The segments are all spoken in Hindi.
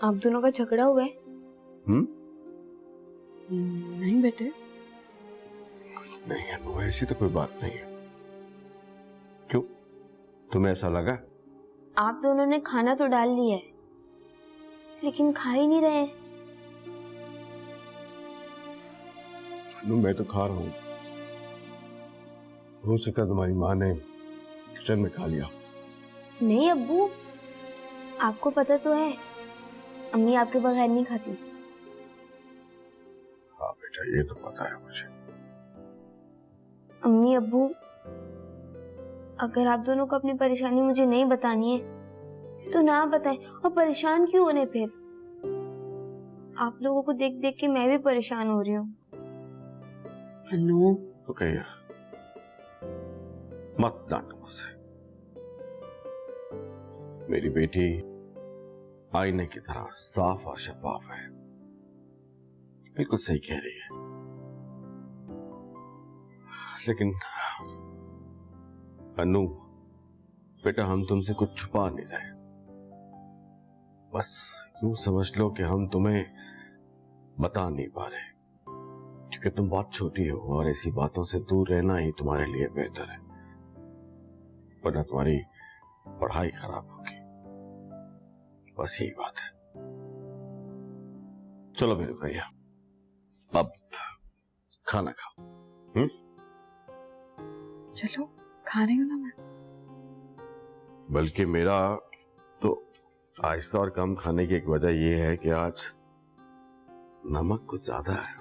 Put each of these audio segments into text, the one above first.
आप दोनों का झगड़ा हुआ है? नहीं बेटे, नहीं अनु, ऐसी तो कोई बात नहीं है। क्यों, तुम्हें ऐसा लगा? आप दोनों ने खाना तो डाल लिया है लेकिन खा ही नहीं रहे। अनु मैं तो खा रहा हूं। हो सका तुम्हारी माँ ने किचन में खा लिया। नहीं अब्बू, आपको पता तो है अम्मी आपके बगैर नहीं खाती। हाँ बेटा, ये तो पता है मुझे। अम्मी अब्बू, अगर आप दोनों को अपनी परेशानी मुझे नहीं बतानी है तो ना बताएं। और परेशान क्यों होने फिर? आप लोगों को देख देख के मैं भी परेशान हो रही हूँ। अनु तो कहिए, मत डांटो मुझसे। मेरी बेटी आईने की तरह साफ और शफाफ है। बिल्कुल सही कह रही है। लेकिन अनु बेटा, हम तुमसे कुछ छुपा नहीं रहे। बस यूं समझ लो कि हम तुम्हें बता नहीं पा रहे क्योंकि तुम बहुत छोटी हो और ऐसी बातों से दूर रहना ही तुम्हारे लिए बेहतर है, वरना तुम्हारी पढ़ाई खराब होगी। बस यही बात है। चलो मेरे भैया, अब खाना खाओ। चलो, खा रही हूँ ना मैं। बल्कि मेरा तो आहिस्ता और कम खाने की एक वजह यह है कि आज नमक कुछ ज्यादा है।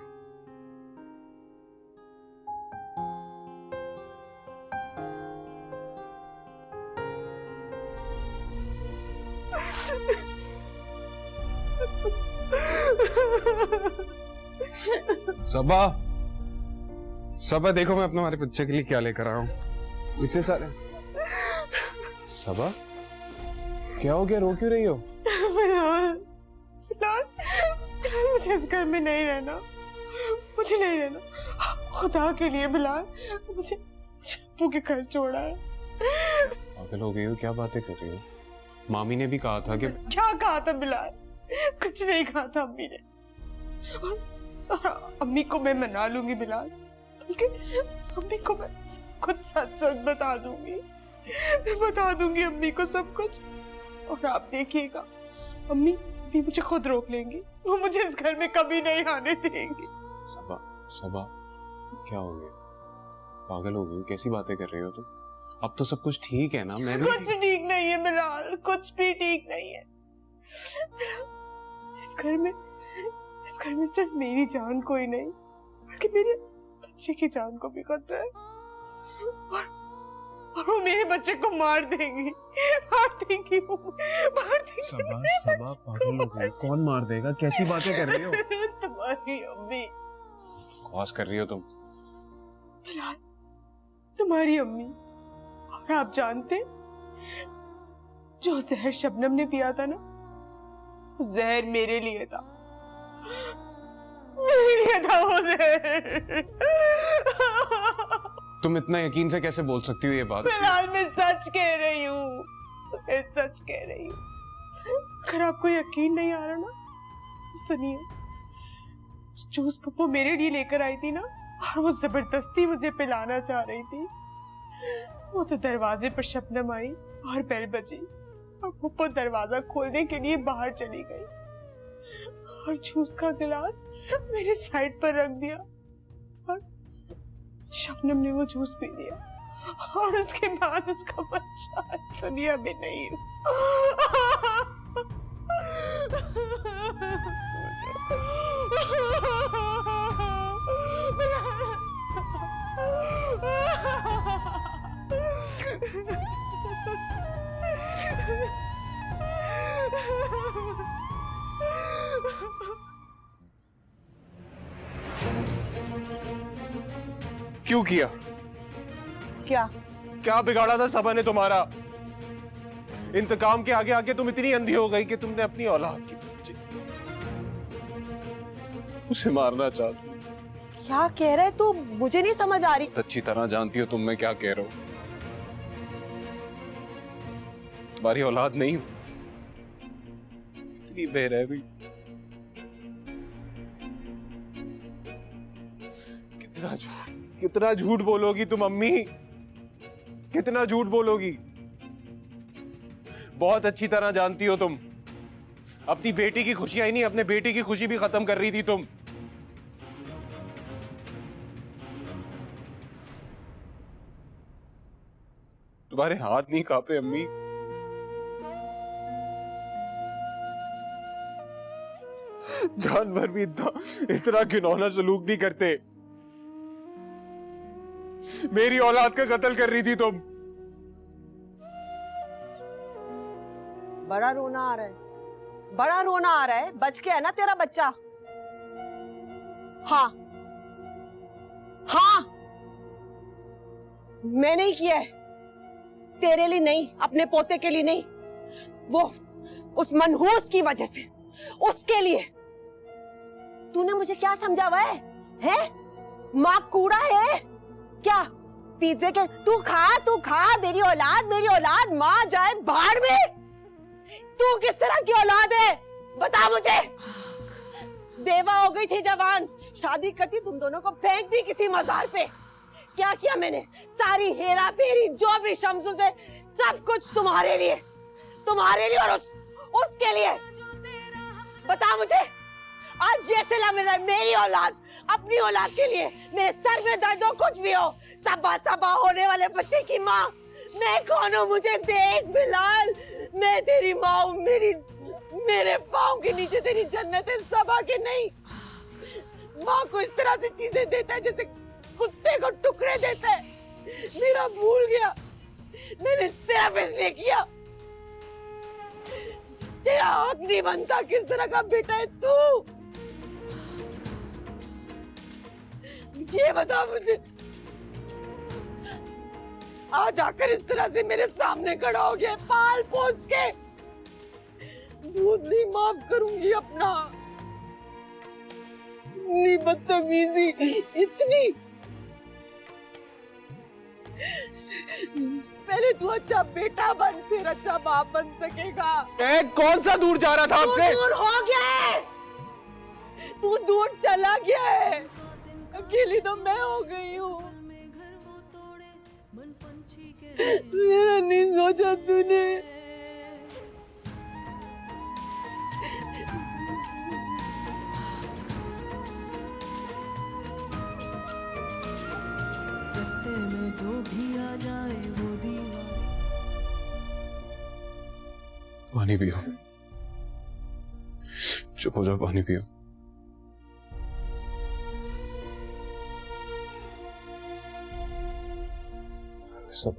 सबा, सबा देखो मैं अपने हमारे बच्चे के लिए क्या लेकर आया हूँ। इतने सारे। सबा, क्या हो गया, रो क्यों रही हो? बिलाल, बिलाल, मुझे इस घर में नहीं रहना, मुझे नहीं रहना। खुदा के लिए बिलाल, मुझे अब्बू के घर छोड़ा है। पागल हो गई हो, क्या बातें कर रही हो? मामी ने भी कहा था कि क्या कहा था बिलाल? कुछ नहीं कहा था अम्मी ने। और अम्मी को मैं मना लूंगी बिलाल, बल्कि अम्मी को मैं सब कुछ सच सच बता दूंगी। मैं बता दूंगी अम्मी को सब कुछ, और आप देखिएगा अम्मी भी मुझे खुद रोक लेंगी। वो मुझे इस घर में कभी नहीं आने देंगी। सबा, सबा, क्या हो गया? पागल हो गई, कैसी बातें कर रही हो तुम? अब तो सब कुछ ठीक है ना? मैं भी कुछ ठीक नहीं है बिलाल, कुछ भी ठीक नहीं है। इस घर में सिर्फ मेरी जान को ही नहीं बल्कि मेरे बच्चे की जान को भी खतरा है। और वो मेरे बच्चे को मार देंगी, मार देंगी, मार देंगी। सबा, सबा पागल हो गई, कौन मार देगा? कैसी बातें कर रही हो? तुम्हारी अम्मी। बकवास कर रही हो तुम। बिलाल, तुम्हारी अम्मी। और आप जानते, जो जहर शबनम ने पिया था ना, जहर मेरे लिए था, मेरे लिए था वो जहर। तुम इतना यकीन से कैसे बोल सकती हो ये बात? फिलहाल मैं सच कह रही हूँ, मैं सच कह रही हूँ। अगर आपको यकीन नहीं आ रहा ना, तो सुनिए। जूस पप्पू मेरे लिए लेकर आई थी ना, और वो जबरदस्ती मुझे पिलाना चाह रही थी। वो तो दरवाजे पर शबनम आई और बेल बजी, और पप्पू दरवाजा खोलने के लिए बाहर चली गई और जूस का गिलास मेरे साइड पर रख दिया, और शबनम ने वो जूस पी लिया, और उसके बाद उसका बच्चा इस दुनिया में नहीं। क्यों किया? क्या क्या बिगाड़ा था सबा ने तुम्हारा? इंतकाम के आगे आगे तुम इतनी अंधी हो गई कि तुमने अपनी औलाद की उसे मारना चाहती। क्या कह रहे तू? मुझे नहीं समझ आ रही। अच्छी तरह जानती हो तुम मैं क्या कह रहा हूं। तुम्हारी औलाद नहीं हूं, इतनी बेरहमी, कितना झूठ बोलोगी तुम अम्मी, कितना झूठ बोलोगी? बहुत अच्छी तरह जानती हो तुम, अपनी बेटी की खुशियां ही नहीं, अपने बेटी की खुशी भी खत्म कर रही थी तुम। तुम्हारे हाथ नहीं कांपे अम्मी? जानवर भी इतना घिनौना सलूक नहीं करते। मेरी औलाद का कत्ल कर रही थी तुम। बड़ा रोना आ रहा है, बड़ा रोना आ रहा है। बच के है ना तेरा बच्चा? हाँ हाँ, मैंने ही किया है, तेरे लिए नहीं, अपने पोते के लिए नहीं, वो उस मनहूस की वजह से, उसके लिए। तूने मुझे क्या समझा हुआ है? हैं? माँ कूड़ा है क्या? पिज्जे के तू खा, मेरी औलाद माँ जाए भाड़ में। तू किस तरह की औलाद है बता मुझे? बेवा हो गई थी जवान, शादी करती तुम दोनों को फेंक दी किसी मजार पे। क्या किया मैंने? सारी हेरा फेरी जो भी शम्सू से, सब कुछ तुम्हारे लिए और उसके लिए। बता मुझे, आज ये सिला मेरा, मेरी औलाद अपनी औलाद के लिए, मेरे सर में दर्द हो कुछ भी हो, सबा होने वाले बच्चे की माँ मैं कौन हूँ? मुझे देख बिलाल, मैं तेरी माँ हूँ। मेरे पाँव के नीचे तेरी जन्नत है, सबा के नहीं। माँ को इस तरह से चीजें देता है जैसे कुत्ते को टुकड़े देता है। मेरा भूल गया, मैंने सिर्फ इसलिए किया। तेरा हक नहीं बनता। किस तरह का बेटा है तू? ये बता मुझे। आज आकर इस तरह से मेरे सामने खड़ा हो गया, पाल पोस के। दूध नहीं माफ करूंगी अपना। इतनी बदतमीजी, इतनी। पहले तू अच्छा बेटा बन, फिर अच्छा बाप बन सकेगा। कौन सा दूर जा रहा था आपसे? तू दूर हो गया है, तू दूर चला गया है। अकेली तो मैं हो गई हूँ। मेरा नहीं सोचा तूने। रास्ते में जो भी आ जाए वो दीवार। पानी पियो, चुप हो जाओ, पानी पियो। सब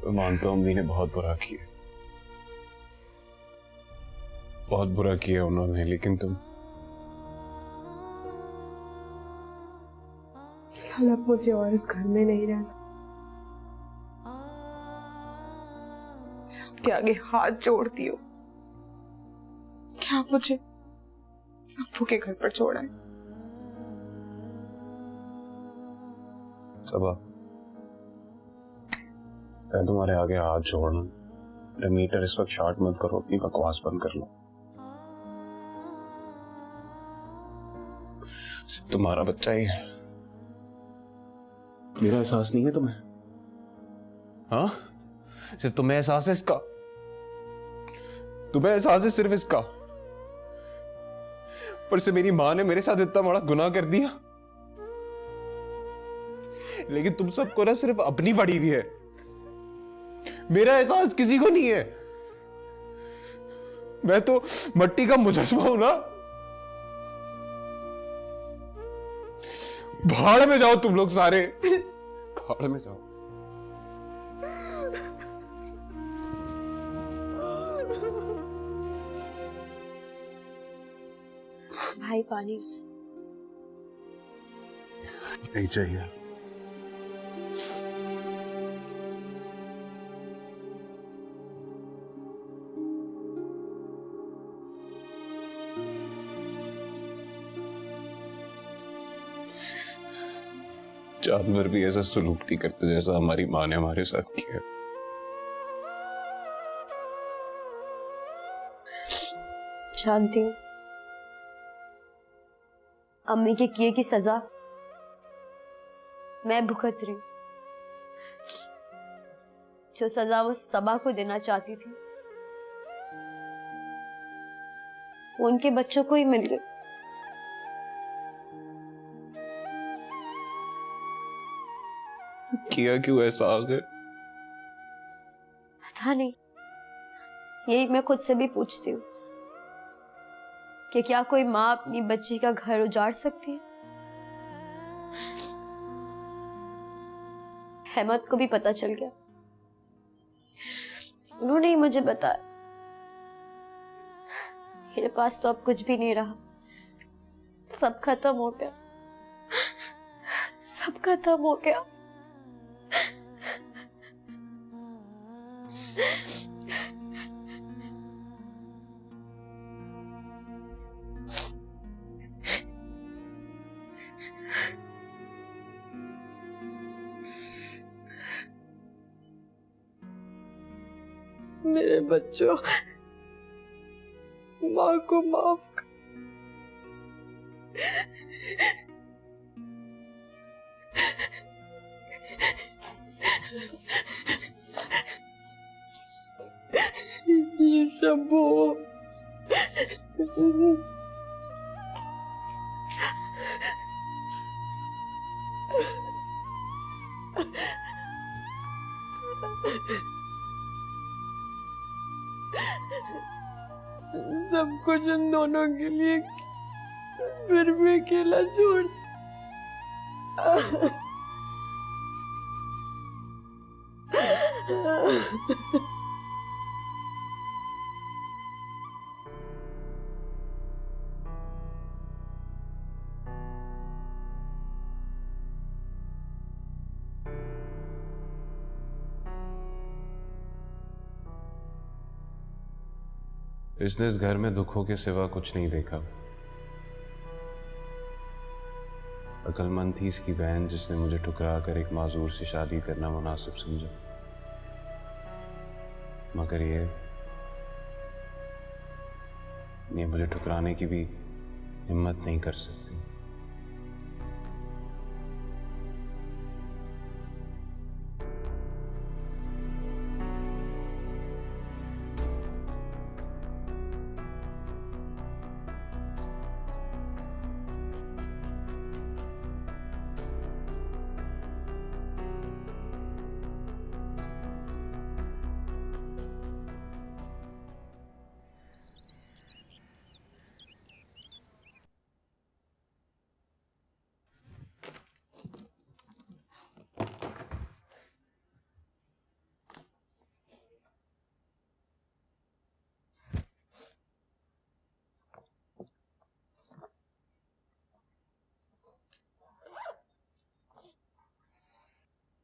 मैं मानता हूं अम्मी ने बहुत बुरा किया, बहुत बुरा किया उन्होंने, लेकिन तुम कल अब मुझे और इस घर में नहीं रहना। आपके आगे हाथ जोड़ती हो, क्या आप मुझे अप्पू के घर पर छोड़ा है? सबा, मैं तुम्हारे आगे हाथ जोड़ना। मेरा मीटर इस वक्त शॉर्ट मत करो, अपनी बकवास बंद कर लो। सिर्फ तुम्हारा बच्चा ही है, मेरा एहसास नहीं है तुम्हें? हाँ, सिर्फ तुम्हें एहसास है इसका? तुम्हें एहसास है सिर्फ इसका? पर से मेरी माँ ने मेरे साथ इतना बड़ा गुनाह कर दिया, लेकिन तुम सबको ना सिर्फ अपनी पड़ी हुई है, मेरा एहसास किसी को नहीं है। मैं तो मट्टी का मुजस्मा हूं ना। भाड़ में जाओ तुम लोग सारे, भाड़ में जाओ। भाई पानी नहीं चाहिए। जानवर भी ऐसा सलूक नहीं करते जैसा हमारी माँ ने हमारे साथ किया। जानती हूँ अम्मी के किए की सजा मैं भुगत रही हूँ। जो सजा वो सबा को देना चाहती थी वो उनके बच्चों को ही मिल गई। किया क्यों ऐसा आगे? पता नहीं, यही मैं खुद से भी पूछती हूँ कि क्या कोई माँ अपनी बच्ची का घर उजाड़ सकती है? अहमद को भी पता चल गया, उन्होंने ही मुझे बताया। मेरे पास तो अब कुछ भी नहीं रहा, सब खत्म हो गया, सब खत्म हो गया। मेरे बच्चों, माँ को माफ कर। ये शंभू, सब कुछ उन दोनों के लिए फिर भी अकेला छोड़। इसने इस घर में दुखों के सिवा कुछ नहीं देखा। अकलमंद थी इसकी बहन जिसने मुझे ठुकरा कर एक माजूर से शादी करना मुनासिब समझा, मगर ये मुझे ठुकराने की भी हिम्मत नहीं कर सकती।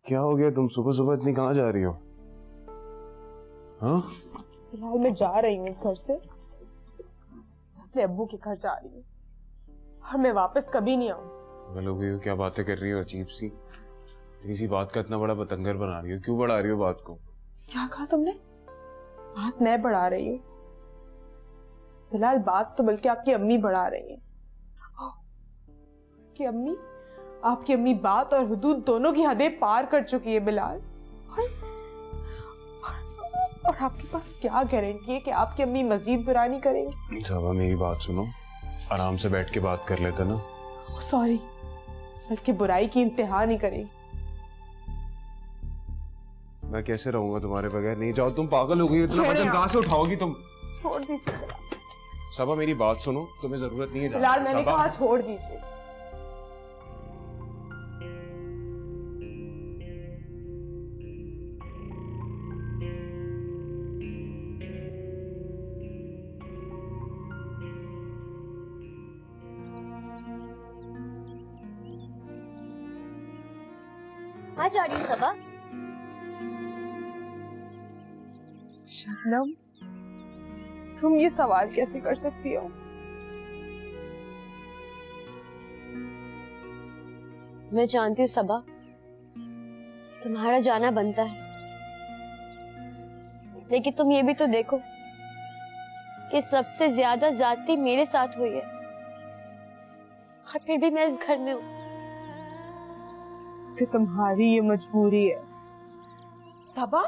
क्या हो गया? तुम सुबह सुबह इतनी कहाँ जा रही हो? हाँ? फिलहाल मैं जा रही हूँ इस घर से, अपने अब्बू के घर जा रही हूँ और मैं वापस कभी नहीं आऊँ। पागल हो गई हो? क्या बातें कर रही हो अजीब सी? किसी बात का इतना बड़ा बतंगर बना रही हो, क्यों बढ़ा रही हो बात को? क्या कहा तुमने? बात मैं बढ़ा रही हूँ? फिलहाल बात तो बल्कि आपकी अम्मी बढ़ा रही है। कि अम्मी, आपकी अम्मी बात और हुदूद दोनों की हदें पार कर चुकी है बिलाल। और आपके पास क्या गारंटी है कि आपकी अम्मी मजीद बुरा नहीं करेंगी? साबा मेरी बात सुनो, आराम से बैठ के बात कर लेते ना। सॉरी, बल्कि बुराई की इंतहा नहीं करेंगी। मैं कैसे रहूंगा तुम्हारे बगैर? नहीं जाओ, तुम पागल हो गई, इतना वजन कहाँ से उठाओगी तुम? छोड़ दीजिए साबा मेरी बात सुनो, तुम्हें जरूरत नहीं है बिलाल, मैंने कहा छोड़ दीजिए। कहाँ जा रही है सबा? शबनम, तुम ये सवाल कैसे कर सकती हो? मैं जानती हूँ सबा, तुम्हारा जाना बनता है, लेकिन तुम ये भी तो देखो कि सबसे ज्यादा ज्यादती मेरे साथ हुई है, और फिर भी मैं इस घर में हूँ। कि तुम्हारी ये मजबूरी है। सबा,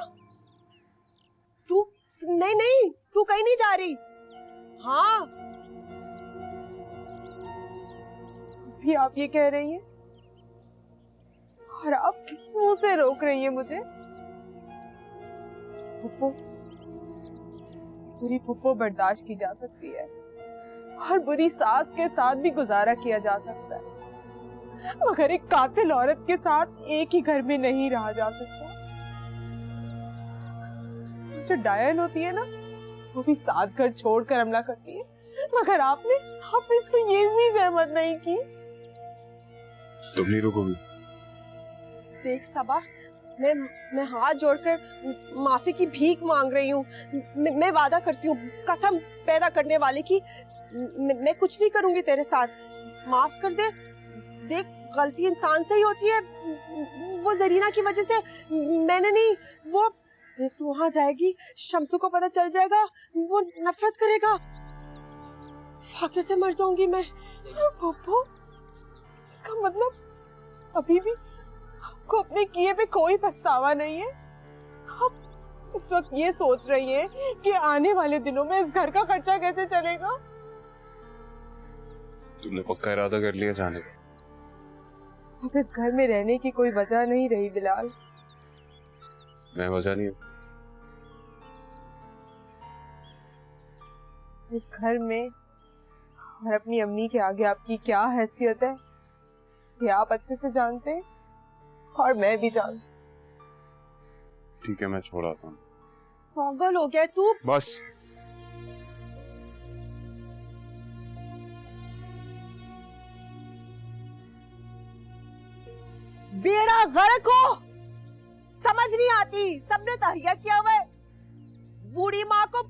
तू नहीं नहीं, तू कहीं नहीं जा रही। हाँ, भी आप ये कह रही हैं और आप किस मुंह से रोक रही हैं मुझे? फुप्पो, बुरी फुप्पो बर्दाश्त की जा सकती है और बुरी सास के साथ भी गुजारा किया जा सकता है, मगर एक कातिल औरत के साथ एक ही घर में नहीं रहा जा सकता। जो डायन होती है ना, वो भी 7 घर छोड़कर हमला करती है, मगर आपने तो ये भी जहमत नहीं की। तुम नहीं रुकोगी? देख सबा, मैं हाथ जोड़कर माफी की भीख मांग रही हूँ। मैं वादा करती हूँ कसम पैदा करने वाले की, मैं कुछ नहीं करूंगी तेरे साथ। माफ कर दे। देख, गलती इंसान से ही होती है। वो जरीना की वजह से मैंने नहीं, वो देख तू वहां जाएगी, शम्सू को पता चल जाएगा, वो नफरत करेगा, फाके से मर जाऊंगी मैं। पप्पू, इसका मतलब अभी भी आपको अपने किए पे कोई पछतावा नहीं है? आप इस वक्त ये सोच रही है कि आने वाले दिनों में इस घर का खर्चा कैसे चलेगा? तुमने पक्का इरादा कर लिया जाने का? अब इस घर में रहने की कोई वजह नहीं रही बिलाल। मैं वजह नहीं हूँ। इस घर में और अपनी अम्मी के आगे आपकी क्या हैसियत है, ये आप अच्छे से जानते हैं और मैं भी जानती। ठीक है, मैं छोड़ आता हूँ। पागल हो गया तू। बस। बेड़ा गर्क हो, समझ नहीं आती। सबने तहैया किया हुआ है, बूढ़ी माँ को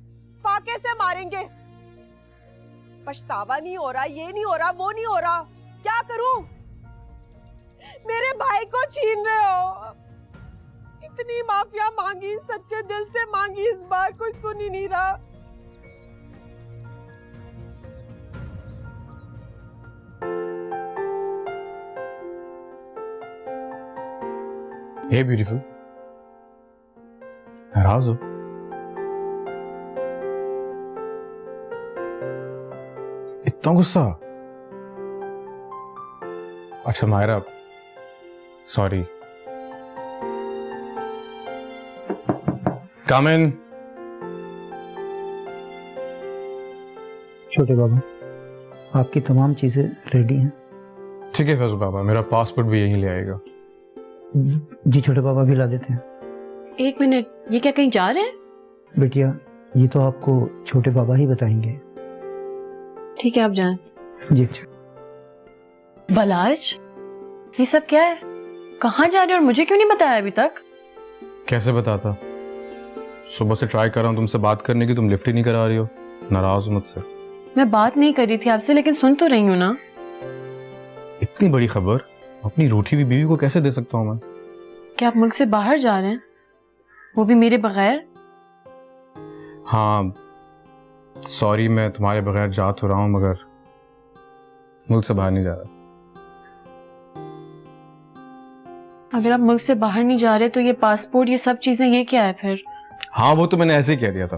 फाके से मारेंगे। पछतावा नहीं हो रहा, ये नहीं हो रहा, वो नहीं हो रहा, क्या करूं? मेरे भाई को छीन रहे हो। इतनी माफिया मांगी, सच्चे दिल से मांगी, इस बार कोई सुन ही नहीं रहा। हे ब्यूटीफुल, नाराज हो? इतना गुस्सा? अच्छा मायरा, सॉरी। कम इन। छोटे बाबा, आपकी तमाम चीजें रेडी हैं। ठीक है फैजल बाबा, मेरा पासपोर्ट भी यहीं ले आएगा। जी छोटे बाबा, भी ला देते हैं। एक मिनट, ये क्या कहीं जा रहे हैं? बेटिया, ये तो आपको छोटे बाबा ही बताएंगे। ठीक है, आप जाएं। जी अच्छा। बलाज, ये सब क्या है? कहाँ जा रहे हो और मुझे क्यों नहीं बताया अभी तक? कैसे बताता? सुबह से ट्राई कर रहा हूँ तुमसे बात करने की, तुम लिफ्ट ही नहीं करा रही हो। नाराज हो मुझसे? मैं बात नहीं कर रही थी आपसे, लेकिन सुन तो रही हूँ ना। इतनी बड़ी खबर अपनी रूठी हुई बीवी को कैसे दे सकता हूँ मैं? क्या आप मुल्क से बाहर जा रहे हैं, वो भी मेरे बगैर? हाँ सॉरी, मैं तुम्हारे बगैर जा तो रहा हूँ, मगर मुल्क से बाहर नहीं जा रहा। अगर आप मुल्क से बाहर नहीं जा रहे तो ये पासपोर्ट, ये सब चीजें, ये क्या है फिर? हाँ वो तो मैंने ऐसे ही कह दिया था।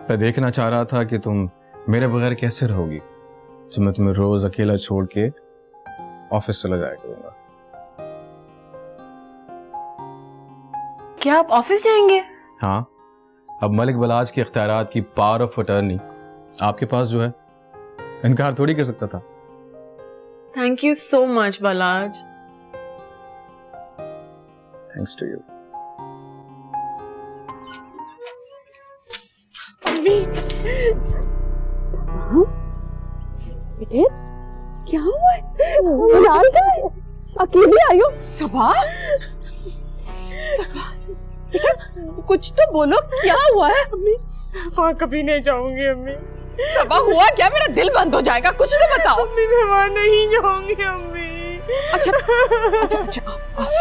मैं देखना चाह रहा था कि तुम मेरे बगैर कैसे रहोगी, तो मैं तुम्हें रोज अकेला छोड़ के ऑफिस चला जाया करूंगा। क्या आप ऑफिस जाएंगे? हाँ, अब मलिक बलाज के इख्तियारात की पावर ऑफ अटर्नी आपके पास जो है, इनकार थोड़ी कर सकता था। Thank you so much Balaj. Thanks to you. बेटे, क्या हुआ है? बिलाल कहाँ है? अकेली आई हो? सबा, बेटा कुछ तो बोलो, क्या हुआ है? अम्मी, वहाँ कभी नहीं जाऊंगी अम्मी। सबा, हुआ क्या? मेरा दिल बंद हो जाएगा, कुछ तो बताओ। अम्मी, मैं वहाँ नहीं जाऊंगी अम्मी। अच्छा अच्छा अच्छा,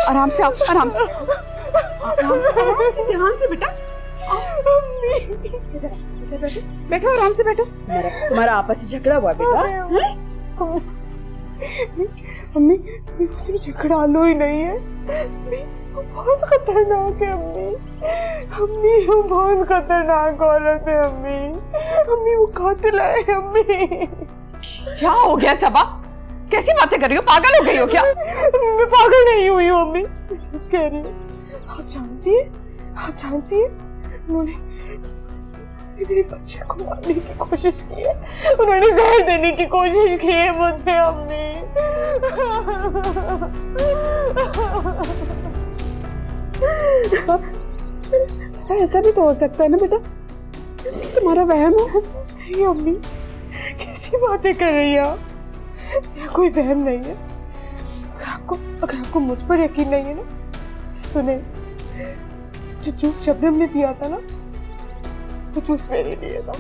आराम से आओ, आराम से ध्यान से बेटा। अम्मी, बैठो बैठो आराम से बैठो। तुम्हारा आपस में झगड़ा हुआ बेटा? अम्मी उसे झगड़ा लो ही नहीं है। वो बहुत खतरनाक है अम्मी वो बहुत खतरनाक औरत है अम्मी वो कातिल है अम्मी। क्या हो गया सबा? कैसी बातें कर रही हो? पागल हो गई हो क्या? मैं पागल नहीं हुई हूँ अम्मी, सच कह रही हूँ। आप जानती है उन्होंने मेरे बच्चे को मारने की कोशिश की है, उन्होंने जहर देने की कोशिश की है मुझे अम्मी। ऐसा भी तो हो सकता है ना बेटा, तुम्हारा वहम हो। नहीं अम्मी, कैसी बातें कर रही है आप? यह कोई वहम नहीं है। अगर आपको मुझ पर यकीन नहीं है ना तो सुने, जो जूस शबनम ने पिया था ना वो जूस मेरे लिए था।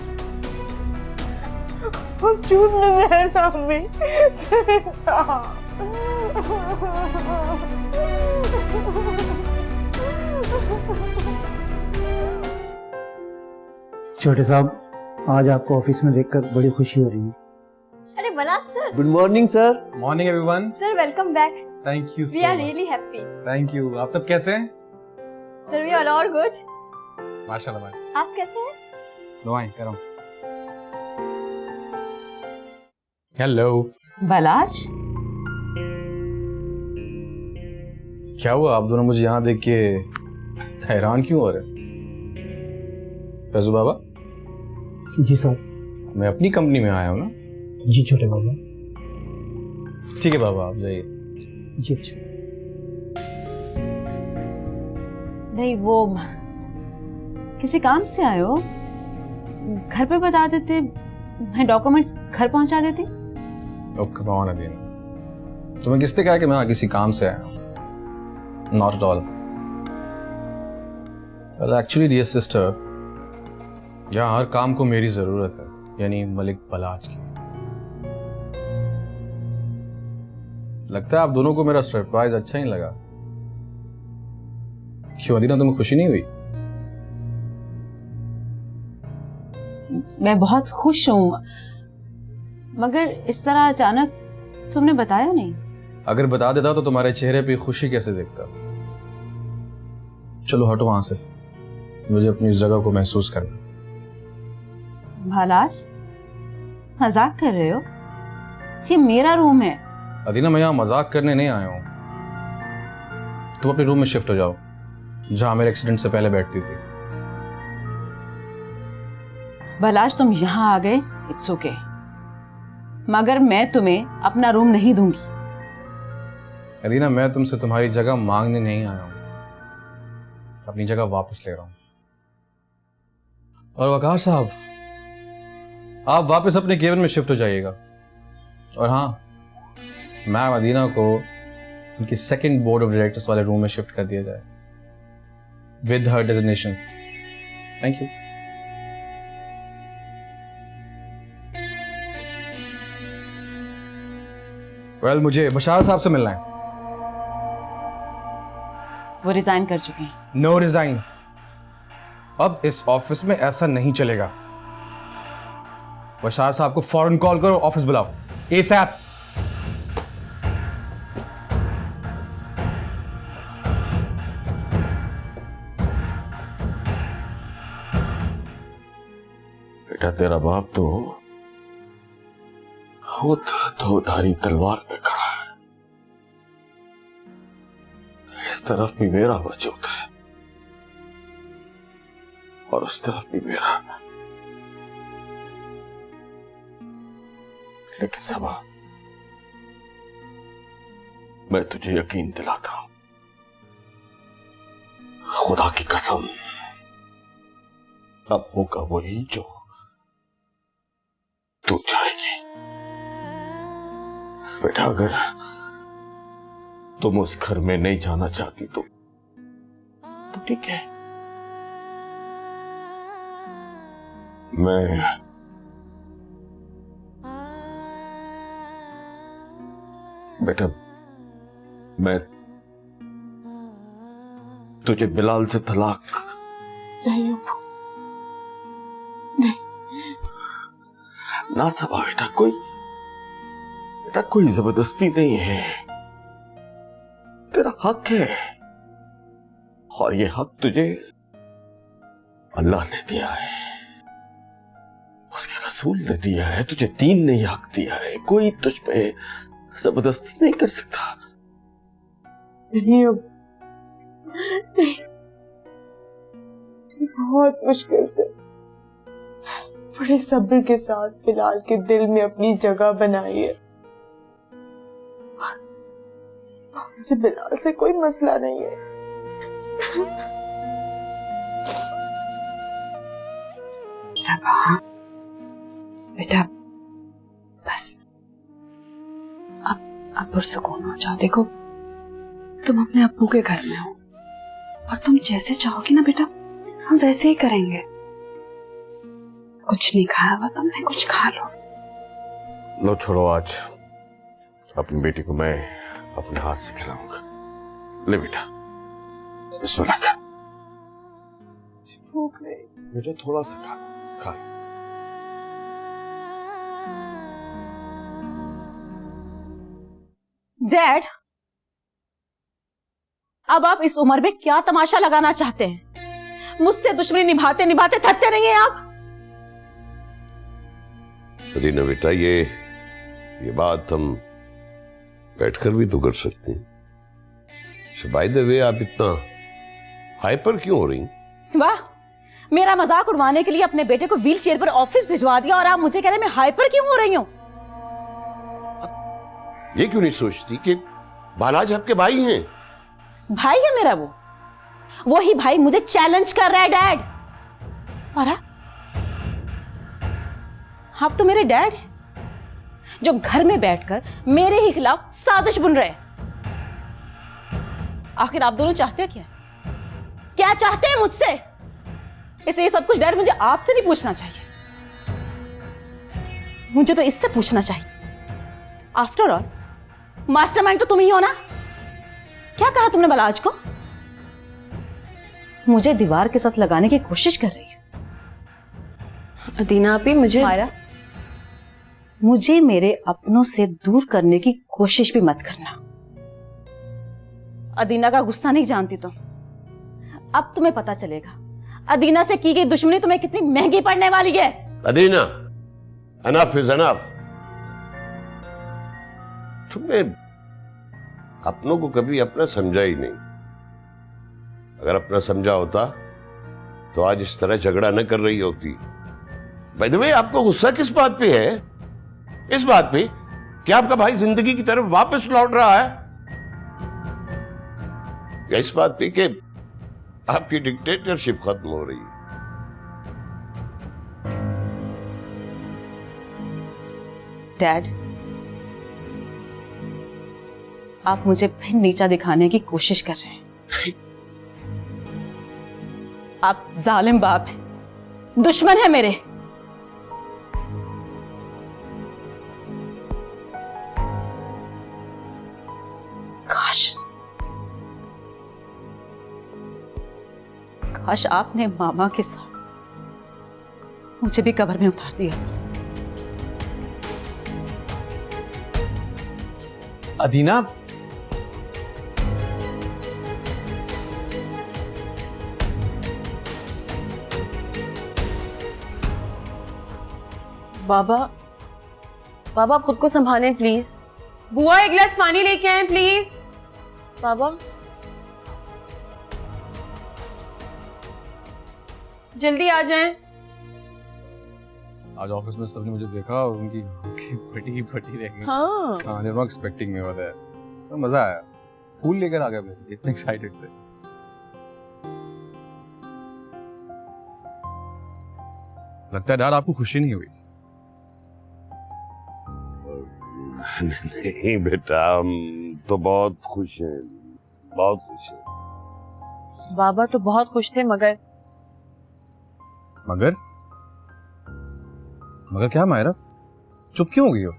उस जूस में जहर था अम्मी, जहर था। छोटे साहब, आज आपको ऑफिस में देखकर बड़ी खुशी हो रही है। अरे बलात sir. Good morning sir. Morning everyone. Sir welcome back. Thank you we are really happy. Thank you. आप सब कैसे हैं? Sir we are all good. माशाल्लाह माशाल्लाह। आप कैसे हैं? दुआएं करो। हेलो। बलाज, क्या हुआ? आप दोनों मुझे यहाँ देख के हैरान क्यों हो रहे? फैजू बाबा, जी साहब। मैं अपनी कंपनी में आया हूँ ना। जी छोटे बाबा। ठीक है बाबा, आप जाइए। जी अच्छा। नहीं, वो किसी काम से आए हो? घर पे बता देते, मैं डॉक्यूमेंट्स घर पहुंचा देती। ओके कौन अगेन? तुम्हें किसने कहा कि मैं किसी काम से आया हूँ? Not at all. Well actually dear sister, यहाँ हर काम को मेरी जरूरत है, यानी मलिक बलाज की। लगता है आप दोनों को मेरा सरप्राइज अच्छा ही लगा। क्यों अदीना, तुम्हें खुशी नहीं हुई? मैं बहुत खुश हूँ, मगर इस तरह अचानक तुमने बताया नहीं। अगर बता देता तो तुम्हारे चेहरे पे खुशी कैसे देखता। चलो हटो वहां से, मुझे अपनी इस जगह को महसूस करना। भालाज, मजाक कर रहे हो? ये मेरा रूम है। अदीना, मैं यहाँ मजाक करने नहीं आया हूँ। तुम अपने रूम में शिफ्ट हो जाओ, जहां मेरे एक्सीडेंट से पहले बैठती थी। भालाज, तुम यहाँ आ गए, इट्स ओके, मगर मैं तुम्हें अपना रूम नहीं दूंगी। अदीना, मैं तुमसे तुम्हारी जगह मांगने नहीं आया हूँ, अपनी जगह वापस ले रहा हूँ। और वकार साहब, आप वापस अपने केबिन में शिफ्ट हो जाइएगा। और हाँ, मैम अदीना को उनकी सेकंड बोर्ड ऑफ डायरेक्टर्स वाले रूम में शिफ्ट कर दिया जाए with her designation. Thank you. Well, मुझे बशार साहब से मिलना है। वो रिजाइन कर चुके हैं। No resign. अब इस ऑफिस में ऐसा नहीं चलेगा। बशार साहब को फौरन कॉल करो, ऑफिस बुलाओ एसएप। बेटा, तेरा बाप तो खुद धोधारी तलवार पे खड़ा है। इस तरफ भी मेरा वजूद है और उस तरफ भी मेरा। लेकिन सबा, मैं तुझे यकीन दिलाता हूं, खुदा की कसम, अब होगा वही जो तू चाहेगी। बेटा, अगर तुम उस घर में नहीं जाना चाहती तो ठीक है, बेटा, मैं तुझे बिलाल से तलाक नहीं अब्बू, नहीं। ना सबा बेटा, कोई जबरदस्ती नहीं है, तेरा हक है, और ये हक तुझे अल्लाह ने दिया है, उसके रसूल ने दिया है, तुझे दीन ने हक दिया है, कोई तुझ पे जबरदस्ती नहीं कर सकता। नहीं अब नहीं, बहुत मुश्किल से बड़े सब्र के साथ बिलाल के दिल में अपनी जगह बनाई है। मुझे बिलाल से कोई मसला नहीं है। सबा बेटा बस अब पुरसुकून हो जाओ। देखो तुम अपने अब्बू के घर में हो और तुम जैसे चाहोगी ना बेटा हम वैसे ही करेंगे। कुछ नहीं खाया हुआ तुमने, कुछ खा लो। लो छोड़ो, आज अपनी बेटी को मैं अपने हाथ से खिलाऊंगा। ले बेटा, बिस्मिल्लाह कर। भूख नहीं बेटा, थोड़ा सा खा। डैड अब आप इस उम्र में क्या तमाशा लगाना चाहते हैं? मुझसे दुश्मनी निभाते निभाते थकते नहीं हैं आप? अदीना बेटा, ये बात हम बैठकर भी तो कर सकते हैं। बाय द वे, आप इतना हाइपर क्यों हो रही? वाह, मेरा मजाक उड़वाने के लिए अपने बेटे को व्हील चेयर पर ऑफिस भिजवा दिया और आप मुझे कह रहे हैं मैं हाइपर क्यों हो रही हूं? ये क्यों नहीं सोचती कि बालाजी आपके भाई हैं? भाई है मेरा वही भाई मुझे चैलेंज कर रहा है डैड। और आप तो मेरे डैड हैं जो घर में बैठकर मेरे ही खिलाफ साजिश बुन रहे हैं। आखिर आप दोनों चाहते क्या चाहते हैं मुझसे? इसलिए सब कुछ डैड मुझे आपसे नहीं पूछना चाहिए, मुझे तो इससे पूछना चाहिए। आफ्टर ऑल मास्टरमाइंड तो तुम ही हो ना। क्या कहा तुमने बलाज को? मुझे दीवार के साथ लगाने की कोशिश कर रही है। अदीना आपी, मुझे मेरे अपनों से दूर करने की कोशिश भी मत करना। अदीना का गुस्सा नहीं जानती तुम। अब तुम्हें पता चलेगा अदीना से की गई दुश्मनी तुम्हें कितनी महंगी पड़ने वाली है। अदीना, अनफ इज अनफ। तुमने अपनों को कभी अपना समझा ही नहीं। अगर अपना समझा होता तो आज इस तरह झगड़ा न कर रही होती। बाय द वे, आपको गुस्सा किस बात पे है? इस बात पे कि आपका भाई जिंदगी की तरफ वापस लौट रहा है, या इस बात पे कि आपकी डिक्टेटरशिप खत्म हो रही है? डैड, आप मुझे फिर नीचा दिखाने की कोशिश कर रहे हैं। आप जालिम बाप हैं, दुश्मन है मेरे। काश आपने मामा के साथ मुझे भी कब्र में उतार दिया। अदीना, बाबा आप खुद को संभालें प्लीज। बुआ, एक गिलास पानी लेके आए प्लीज। बाबा जल्दी आ जाएं। आज ऑफिस में सबने मुझे देखा और उनकी आंखें फटी रह गई। हाँ, they were not expecting me over there। तो मजा आया, फूल लेकर आ गए मैं, इतने एक्साइटेड थे। लगता है डैड आपको खुशी नहीं हुई। नहीं बेटा, हम तो बहुत खुश हैं, बहुत खुश हैं। बाबा तो बहुत खुश थे, मगर क्या मायरा, चुप क्यों हो गई हो?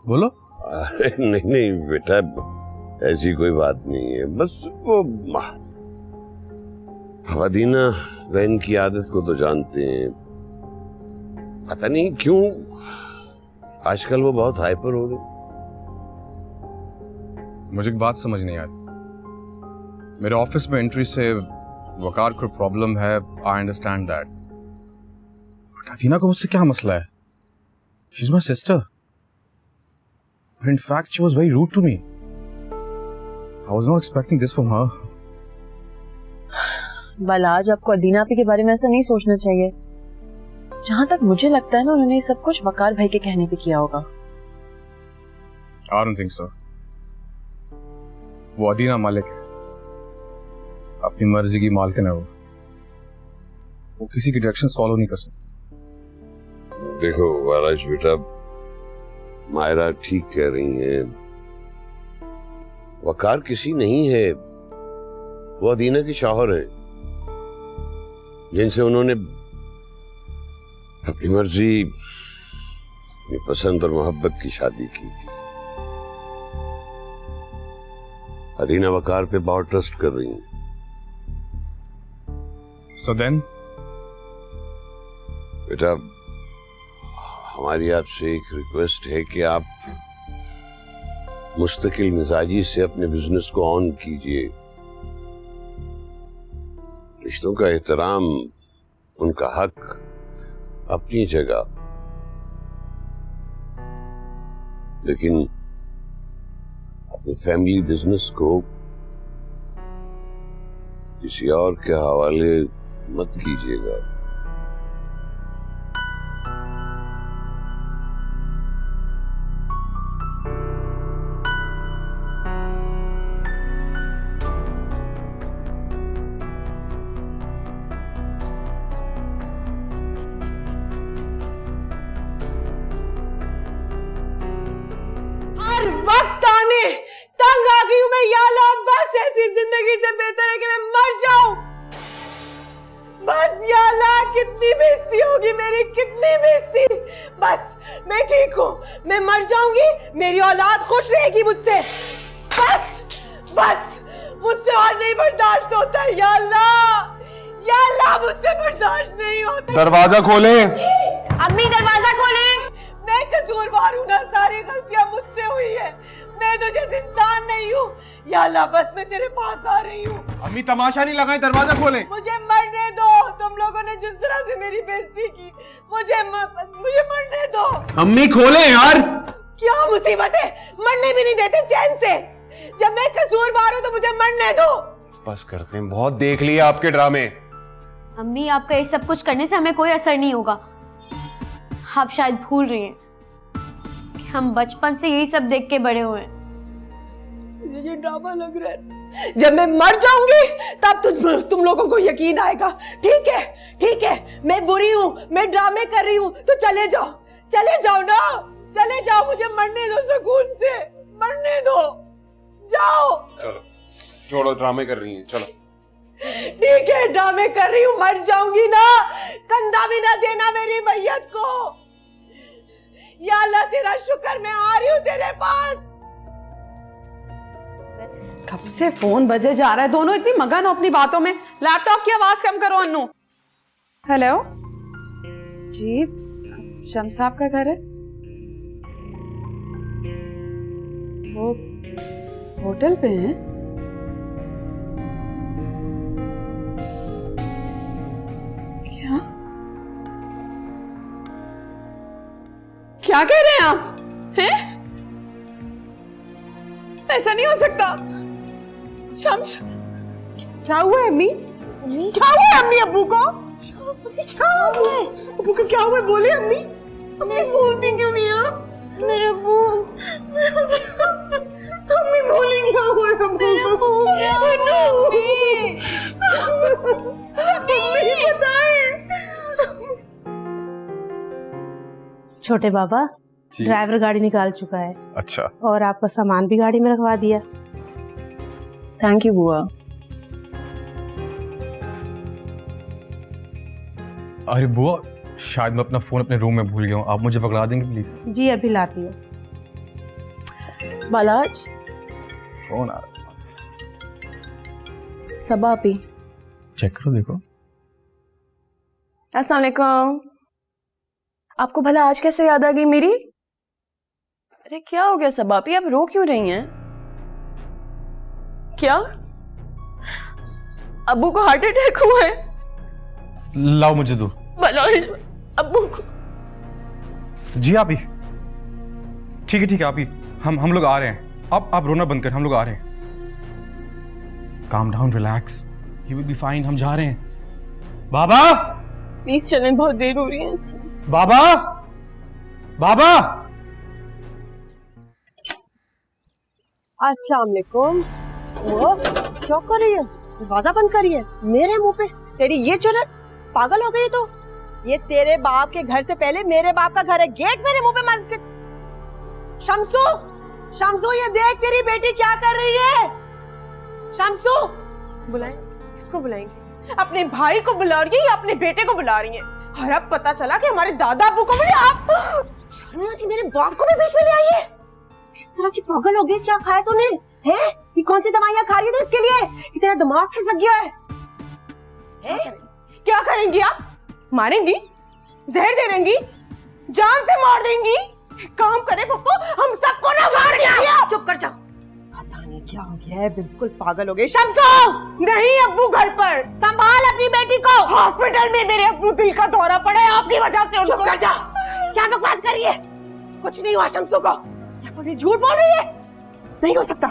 बोलो। अरे नहीं बेटा, ऐसी कोई बात नहीं है। बस वो अदीना बहन की आदत को तो जानते हैं। पता नहीं क्यों आजकल वो बहुत हाइपर हो गई। मुझे एक बात समझ नहीं आई। मेरे ऑफिस में एंट्री से वकार को प्रॉब्लम है, I understand that, but Adina को मुझसे क्या मसला है? She is my sister, in fact she was very rude to me. I was not expecting this from her. Balaj, आपको अदीना आपी के बारे में ऐसा नहीं सोचना चाहिए। जहां तक मुझे लगता है ना, उन्होंने ये सब कुछ वकार भाई के कहने पे किया होगा। I don't think so. वो अदीना मालिक है, अपनी मर्जी की मालकिन है। वो किसी की डायरेक्शंस फॉलो नहीं कर सकती। देखो वाराज बेटा, मायरा ठीक कह रही है। वकार किसी नहीं है, वो अदीना की शौहर है, जिनसे उन्होंने अपनी मर्जी, अपनी पसंद और मोहब्बत की शादी की थी। अदीना वकार पे बहुत ट्रस्ट कर रही है। So then? बेटा, हमारी आपसे एक रिक्वेस्ट है कि आप मुस्तकिल मिजाजी से अपने बिजनेस को ऑन कीजिए। रिश्तों का एहतराम, उनका हक अपनी जगह, लेकिन अपने फैमिली बिजनेस को किसी और के हवाले मत कीजिएगा। हर वक्त आने तंग आ गई हूं मैं। या अल्लाह, बस ऐसी जिंदगी से बेहतर है कि मैं मर जाऊं। बस या अल्लाह, कितनी बेइज्जती होगी मेरी, कितनी बेइज्जती। बस मैं ठीक हूं, मैं मर जाऊंगी, मेरी औलाद खुश रहेगी मुझसे। बस बस, मुझसे और नहीं बर्दाश्त होता। या अल्लाह, मुझसे बर्दाश्त नहीं होता। दरवाजा खोले। अम्मी दरवाजा खोले। मैं कसूरवार हूं ना, सारी गलतियां मुझसे हुई है। मैं तो जैसे इंसान नहीं हूँ। या अल्लाह, बस मैं तेरे पास आ रही हूँ। अम्मी तमाशा नहीं लगाए, दरवाजा खोले। मुझे मरने दो। तुम लोगों ने जिस तरह से मेरी बेइज्जती की, मुझे मरने दो। अम्मी खोले यार। क्या मुसीबत है, मरने भी नहीं देते चैन से। जब मैं कसूरवार हूँ तो मुझे मरने दो। बस करते हैं, बहुत देख लिया आपके ड्रामे। अम्मी, आपका ये सब कुछ करने से हमें कोई असर नहीं होगा। आप शायद भूल रही हैं कि हम बचपन से यही सब देख के बड़े हुए हैं। मुझे ये ड्रामा लग रहा है। जब मैं मर जाऊंगी तब तुम लोगों को यकीन आएगा। ठीक है, मैं बुरी हूँ, मैं ड्रामे कर रही हूँ, तो चले जाओ ना, चले जाओ। मुझे मरने दो सुकून से, मरने दो। जाओ। चलो छोड़ो, ड्रामे कर रही हैं, चलो। ठीक है, ड्रामे कर रही हूँ, मर जाऊंगी ना, कंधा भी ना देना मेरी मैयत को। या अल्लाह, तेरा शुक्र, मैं आ रही हूँ तेरे पास। कब से फोन बजे जा रहा है, दोनों इतनी मगन हो अपनी बातों में। लैपटॉप की आवाज कम करो अन्नू। हेलो जी, शम्स साहब का घर है? वो होटल पे हैं? क्या कह रहे हैं आप? हैं? ऐसा नहीं हो सकता। शम्स, क्या हुआ है अम्मी? क्या हुआ है अम्मी? अब्बू को क्या हुआ है? अब्बू को क्या हुआ है? बोले अम्मी। अम्मी बोलती क्यों नहीं आप? मेरे अब्बू, अम्मी बोली क्या हुआ है अब्बू को? अम्मी बताए। छोटे बाबा, ड्राइवर गाड़ी निकाल चुका है। अच्छा। और आपका सामान भी गाड़ी में रखवा दिया। थैंक यू बुआ। अरे बुआ, शायद मैं अपना फोन अपने रूम में भूल गया हूँ, आप मुझे पकड़ा देंगे प्लीज? जी अभी लाती हूँ। बालाज, फोन आ रहा। सबा पी चेक करो, देखो। अस्सलाम वालेकुम। आपको भला आज कैसे याद आ गई मेरी? अरे क्या हो गया सबा, आप रो क्यों रही हैं? क्या अब्बू को हार्ट अटैक हुआ है? लाओ मुझे दो। अब्बू को। जी आप ही ठीक है आप ही, हम लोग आ रहे हैं। आप रोना बंद कर, हम लोग आ रहे हैं। Calm down, relax, he will be fine, हम जा रहे हैं। बाबा प्लीज चलें, बहुत देर हो रही है। बाबा बाबा। अस्सलाम वालेकुम। वो क्या कर रही है? दरवाजा बंद कर रही है मेरे मुंह पे। तेरी ये जुर्रत, पागल हो गई तो? ये तेरे बाप के घर से पहले मेरे बाप का घर है, गेट मेरे मुंह पे बंद कर। शम्सू, शम्सू ये देख तेरी बेटी क्या कर रही है। शम्सू, बुलाएं? किसको बुलाएंगे? अपने भाई को बुला रही है या अपने बेटे को बुला रही है? और अब पता चला कि हमारे दादा अबू को भी आप शर्म नहीं आती? मेरे बाप को भी बीच में ले आई है। किस तरह की पागल हो गई? क्या खाया तूने? हैं? ये कौन सी दवाइयां खा रही है तू इसके लिए? कि तेरा दिमाग खिसक गया है? क्या करेंगी आप? मारेंगी? जहर दे देंगी? जान से मार देंगी? काम करे पप्पू, हम सबको ना मार दिया। चुप कर जाओ। पता नहीं क्या हो गया है, बिल्कुल पागल हो गई। शम्सू, नहीं अब्बू घर पर। संभाल अपनी बेटी को। हॉस्पिटल में मेरे अब्बू दिल का दौरा पड़ा है आपकी वजह से। चुप कर जा। क्या बकवास कर रही है? कुछ नहीं हुआ शम्सू को। ये झूठ बोल रही है। नहीं हो सकता।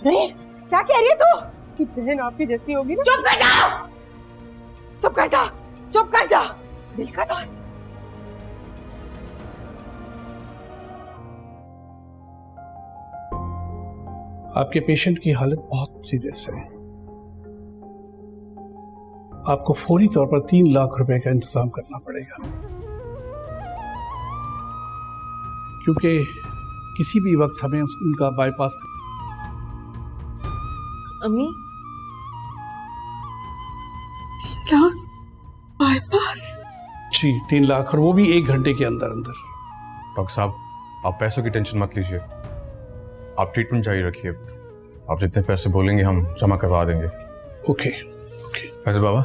नहीं, क्या कह रही है तू? कि बहन आपकी जैसी होगी ना। चुप कर जा, चुप कर जा, चुप कर जा। दिल का दौरा। आपके पेशेंट की हालत बहुत सीरियस है। आपको फौरी तौर पर 3 लाख रुपए का इंतजाम करना पड़ेगा, क्योंकि किसी भी वक्त हमें उनका बाईपास। अम्मी, बाईपास? जी 3 लाख, और वो भी 1 घंटे के अंदर अंदर। डॉक्टर साहब, आप पैसों की टेंशन मत लीजिए, आप ट्रीटमेंट जारी रखिए। आप जितने पैसे बोलेंगे हम जमा करवा देंगे। ओके। फैजल बाबा।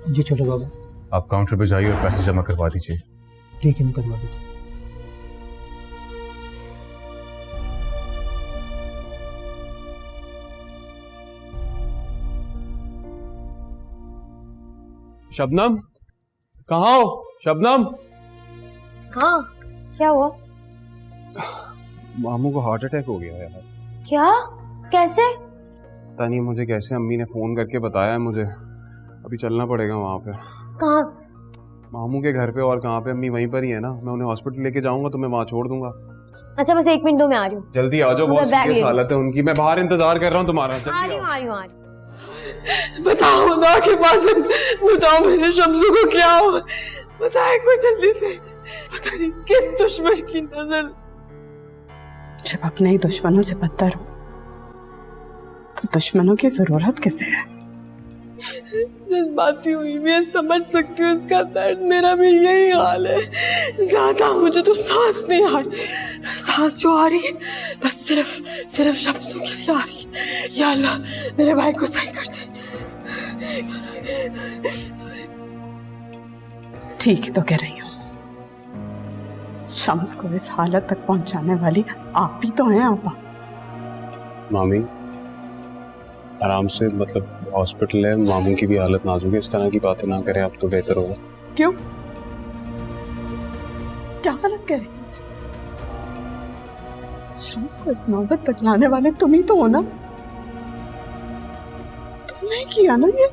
जी छोटे बाबा। आप काउंटर पे जाइए और पैसे जमा करवा दीजिए। ठीक है, मैं करवा दूँ। शबनम, कहाँ हो? शबनम। हाँ, क्या हुआ? मामू को हार्ट अटैक हो गया है यार। क्या? कैसे? पता नहीं मुझे कैसे, अम्मी ने फोन करके बताया है मुझे। अभी चलना पड़ेगा वहाँ पे। कहाँ? मामू के घर पे। और कहाँ पे? अम्मी वहीं पर ही है ना। मैं उन्हें हॉस्पिटल लेके जाऊंगा तो मैं वहाँ छोड़ दूंगा। अच्छा बस 1 मिनट दो, मैं आ रही हूँ। जल्दी आ जाओ, बहुत सीरियस हालत है उनकी। मैं बाहर इंतजार कर रहा हूँ तुम्हारा। आ रही हूँ। बताओ ना के पास, बताओ मेरे शम्सू को क्या हुआ? बताए कोई जल्दी से। पता नहीं किस दुश्मन की नजर। जब अपने ही दुश्मनों से बदतर हो तो दुश्मनों की जरूरत किसे है? जज्बाती हुई मैं समझ सकती हूँ इसका दर्द, मेरा भी यही हाल है। ज्यादा मुझे तो सांस नहीं आ रही। सांस जो आ रही है बस सिर्फ शम्सू के लिए आ रही है। या अल्लाह मेरे भाई को सही कर दे। ठीक है तो कह रही हूँ, शम्स को इस हालत तक पहुंचाने वाली आप ही तो हैं। आपा मामी आराम से, मतलब हॉस्पिटल है, मामू की भी हालत नाजुक है। इस तरह की बातें ना करें आप तो बेहतर होगा। क्यों? क्या गलत कह रही? शम्स को इस नौबत तक लाने वाले तुम ही तो हो ना। तुमने किया ना ये।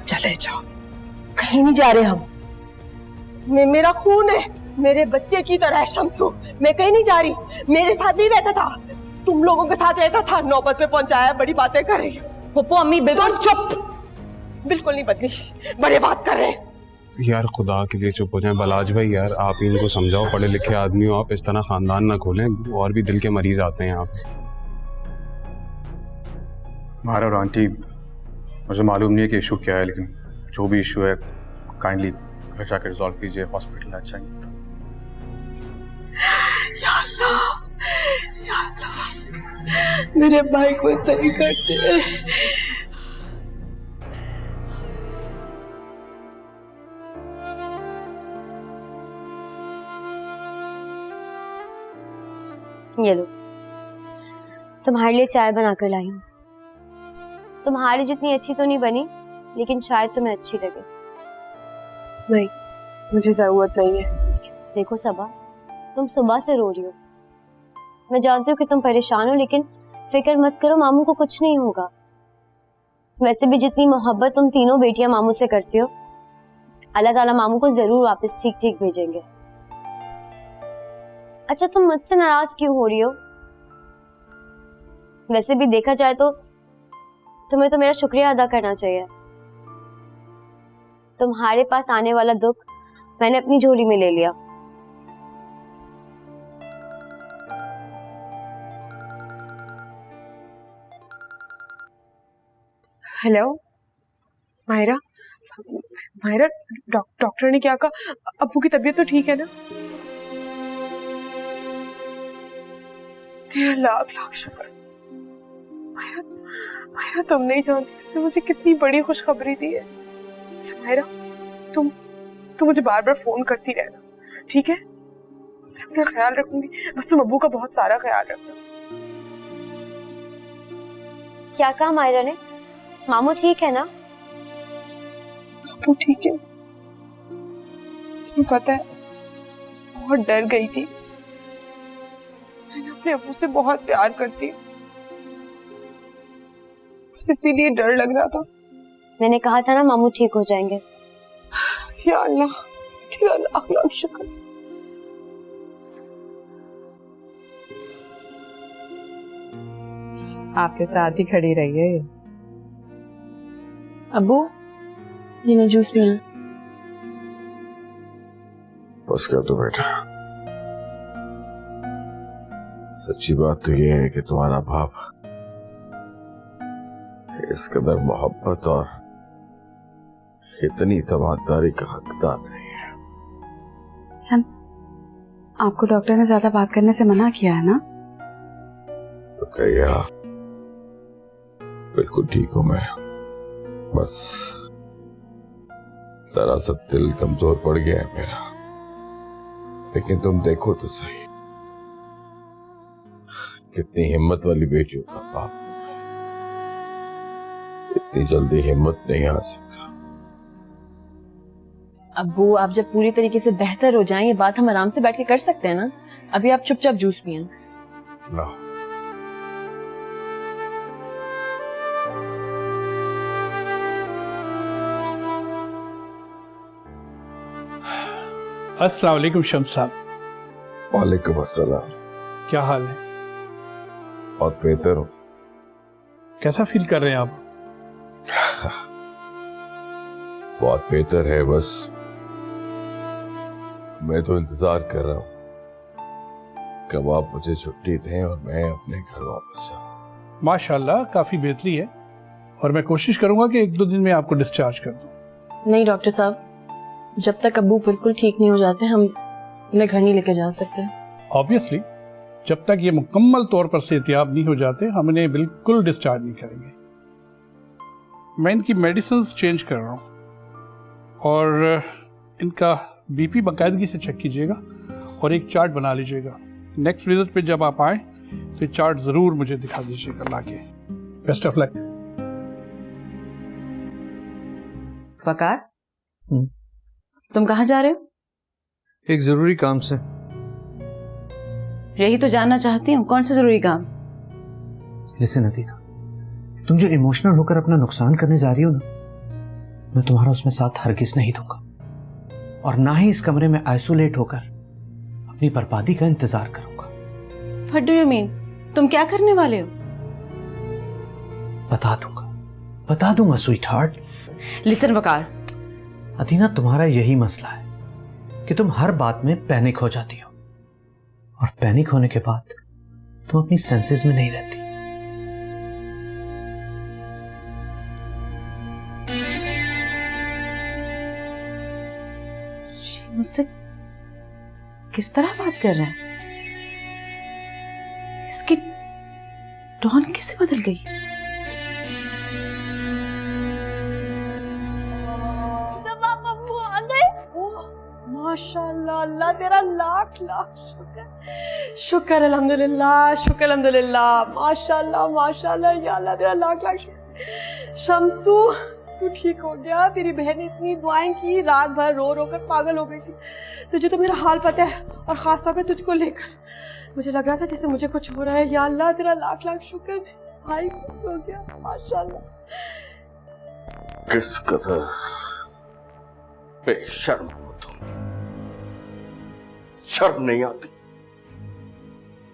चले जाओ। कहीं नहीं जा रहे हम। मेरा खून है, मेरे बच्चे की तरह है शम्सू। मैं कहीं नहीं जा रही। मेरे साथ नहीं रहता था, तुम लोगों के साथ रहता था। नौबत पे पहुंचाया, बड़ी बातें कर रही हो। पप्पू अम्मी बिल्कुल चुप। बिल्कुल नहीं बदली, बड़े बात कर रहे हैं। यार खुदा के लिए चुप हो जाए। बलाज भाई यार आप ही इनको समझाओ, पढ़े लिखे आदमी हो आप, इस तरह खानदान ना खोलें। और भी दिल के मरीज आते हैं यहाँ पे। मारा और आंटी, मुझे मालूम नहीं है कि इशू क्या है, लेकिन जो भी इशू है काइंडली घर जाकर रिजॉल्व कीजिए। हॉस्पिटल अच्छा ही था। या अल्लाह मेरे भाई को सही करते हैं। ये लो, तुम्हारे लिए चाय बना कर लाई हूँ। तुम्हारी जितनी अच्छी तो नहीं बनी, लेकिन शायद तुम्हें अच्छी लगे। नहीं, मुझे जरूरत नहीं है। देखो सबा, तुम सुबह से रो रही हो। मैं जानती हूँ कि तुम परेशान हो, लेकिन फिक्र मत करो, मामू को कुछ नहीं होगा। वैसे भी जितनी मोहब्बत तुम तीनों बेटियां मामू से करती हो, अल्लाह ताला मामू को जरूर वापस ठीक ठीक भेजेंगे। अच्छा, तुम मुझसे नाराज क्यों हो रही हो? वैसे भी देखा जाए तो तुम्हें तो मेरा शुक्रिया अदा करना चाहिए। तुम्हारे पास आने वाला दुख मैंने अपनी झोली में ले लिया। हेलो मायरा, मायरा डॉक्टर ने क्या कहा? अब्बू की तबीयत तो ठीक है ना? तेरा लाख लाख शुक्र। मायरा, मायरा तुम नहीं जानती तुमने मुझे कितनी बड़ी खुशखबरी दी है। अच्छा मायरा, तुम मुझे बार बार फोन करती रहना, ठीक है? मैं अपना ख्याल रखूंगी, बस तुम अब्बू का बहुत सारा ख्याल रखना। क्या कहा मायरा ने? मामू ठीक है ना? अब्बू ठीक है। तुम्हें पता है, बहुत डर गई थी। मैंने अपने अब्बू से बहुत प्यार करती हूँ, बस इसीलिए डर लग रहा था। मैंने कहा था ना मामू ठीक हो जाएंगे। या अल्लाह, तेरा लाख लाख शुक्र। आपके साथ ही खड़ी रही है। अब्बू, ये ना जूस पिया। बस कर दो बेटा। सच्ची बात तो ये है कि तुम्हारा बाप इस कदर मोहब्बत और इतनी तबादारी का हकदार नहीं है। शम्स, आपको डॉक्टर ने ज्यादा बात करने से मना किया है ना? तो कहिया बिल्कुल ठीक हूं मैं, बस जरा सा दिल कमजोर पड़ गया है मेरा। लेकिन तुम देखो तो सही, कितनी हिम्मत वाली बेटी का बाप, इतनी जल्दी हिम्मत नहीं आ सकता। अब्बू, आप जब पूरी तरीके से बेहतर हो जाएं, ये बात हम आराम से बैठ के कर सकते हैं ना। अभी आप चुपचाप जूस पिएं। ला। अस्सलाम वालेकुम शम्स साहब। वालेकुम अस्सलाम। क्या हाल है? बहुत बेहतर हो। कैसा फील कर रहे हैं आप? बहुत बेहतर है, बस मैं तो इंतजार कर रहा हूँ कब आप मुझे छुट्टी दें और मैं अपने घर वापस जाऊं। माशाल्लाह, काफी बेहतरी है और मैं कोशिश करूंगा कि 1-2 दिन में आपको डिस्चार्ज कर दूं। नहीं डॉक्टर साहब, जब तक अब्बू बिल्कुल ठीक नहीं हो जाते हम उन्हें घर नहीं लेकर जा सकते। ऑब्वियसली, जब तक ये मुकम्मल तौर पर सेहतियाब नहीं हो जाते हम इन्हें बिल्कुल डिस्चार्ज नहीं करेंगे। मैं इनकी मेडिसिन चेंज कर रहा हूँ और इनका बीपी बाकायदगी से चेक कीजिएगा और एक चार्ट बना लीजिएगा। नेक्स्ट विजिट पे जब आप आए तो चार्ट जरूर मुझे दिखा दीजिएगा लाके। Best of luck. वकार, तुम कहाँ जा रहे हो? एक जरूरी काम से। यही तो जानना चाहती हूँ, कौन सा जरूरी काम? लिसन अदीना, तुम जो इमोशनल होकर अपना नुकसान करने जा रही हो ना, मैं तुम्हारा उसमें साथ हरगिज नहीं दूंगा और ना ही इस कमरे में आइसोलेट होकर अपनी बर्बादी का इंतजार करूंगा। What do you mean? तुम क्या करने वाले हो? बता दूंगा स्वीट हार्ट। लिसन वकार, अदीना, तुम्हारा यही मसला है कि तुम हर बात में पैनिक हो जाती हो और पैनिक होने के बाद तुम अपनी सेंसेस में नहीं रहती। मुझसे किस तरह बात कर रहे हैं? इसकी टोन कैसे बदल गई? सब आप अब्बू आ गए? माशाल्लाह, अल्लाह तेरा लाख लाख शुक्र। शुक्र अल्हम्दुलिल्लाह, शुक्र अल्हम्दुलिल्लाह, माशाल्लाह माशाल्लाह, या अल्लाह तेरा लाख लाख शुक्र। शम्सू तू ठीक हो गया। तेरी बहन ने इतनी दुआएं की, रात भर रो रो कर पागल हो गई थी। तुझे तो मेरा हाल पता है, और खास तौर पे तुझको लेकर मुझे लग रहा था जैसे मुझे कुछ हो रहा है। या अल्लाह तेरा लाख लाख शुक्र, भाई सब हो गया माशाल्लाह। किस कदर बेशर्म हो तुम, शर्म नहीं आती?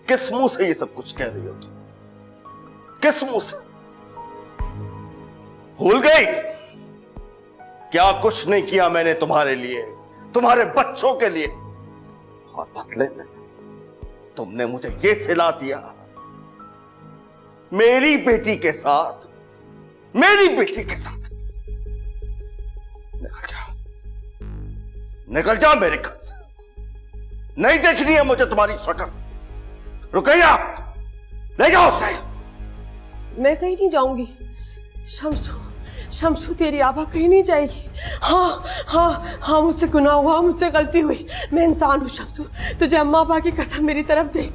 किस मुंह से ये सब कुछ कह रही हो तुम? किस मुंह से? भूल गई क्या कुछ नहीं किया मैंने तुम्हारे लिए, तुम्हारे बच्चों के लिए? और बदले में तुमने मुझे ये सिला दिया, मेरी बेटी के साथ, मेरी बेटी के साथ। निकल जाओ, निकल जाओ मेरे घर से। नहीं देखनी है मुझे तुम्हारी शक्ल। रुकैया, ले जाओ उसे। मैं कहीं नहीं जाऊंगी शम्सू, शम्सू तेरी आभा कहीं नहीं जाएगी। हाँ हाँ हाँ, मुझसे गुनाह हुआ, मुझसे गलती हुई, मैं इंसान हूँ शम्सू। तुझे अम्मा पापा की कसम मेरी तरफ देख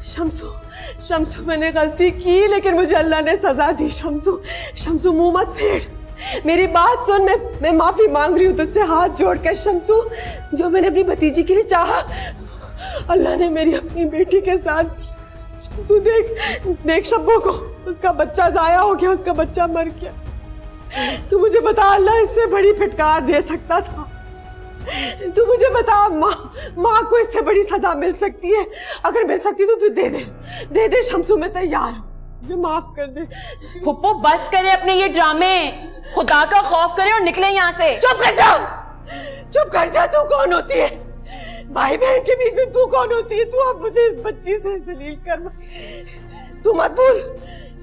शम्सू। शम्सू मैंने गलती की, लेकिन मुझे अल्लाह ने सजा दी शम्सू। शम्सू मुंह मत फेर, मेरी बात सुन। मैं माफी मांग रही हूँ तुझसे हाथ जोड़कर शम्सू। जो मैंने अपनी भतीजी के लिए चाहा, अल्लाह ने मेरी अपनी बेटी के साथ की। शम्सू देख देख शब्बो को, उसका बच्चा जाया हो गया, उसका बच्चा मर गया। तू मुझे बता, अल्लाह इससे बड़ी फिटकार दे सकता था। तू मुझे बता, माँ को इससे बड़ी सजा मिल सकती है? अगर मिल सकती तो तू दे दे शम्सू, मैं तैयार हूँ, मुझे माफ कर दे। फुप्पो बस करे अपने ये ड्रामे, खुदा का खौफ करे और निकले यहाँ से। चुप कर जा, चुप कर जा। तू कौन होती है? भाई बहन के बीच में तू कौन होती है? तू अब मुझे इस बच्ची से जलील कर। तू मत भूल,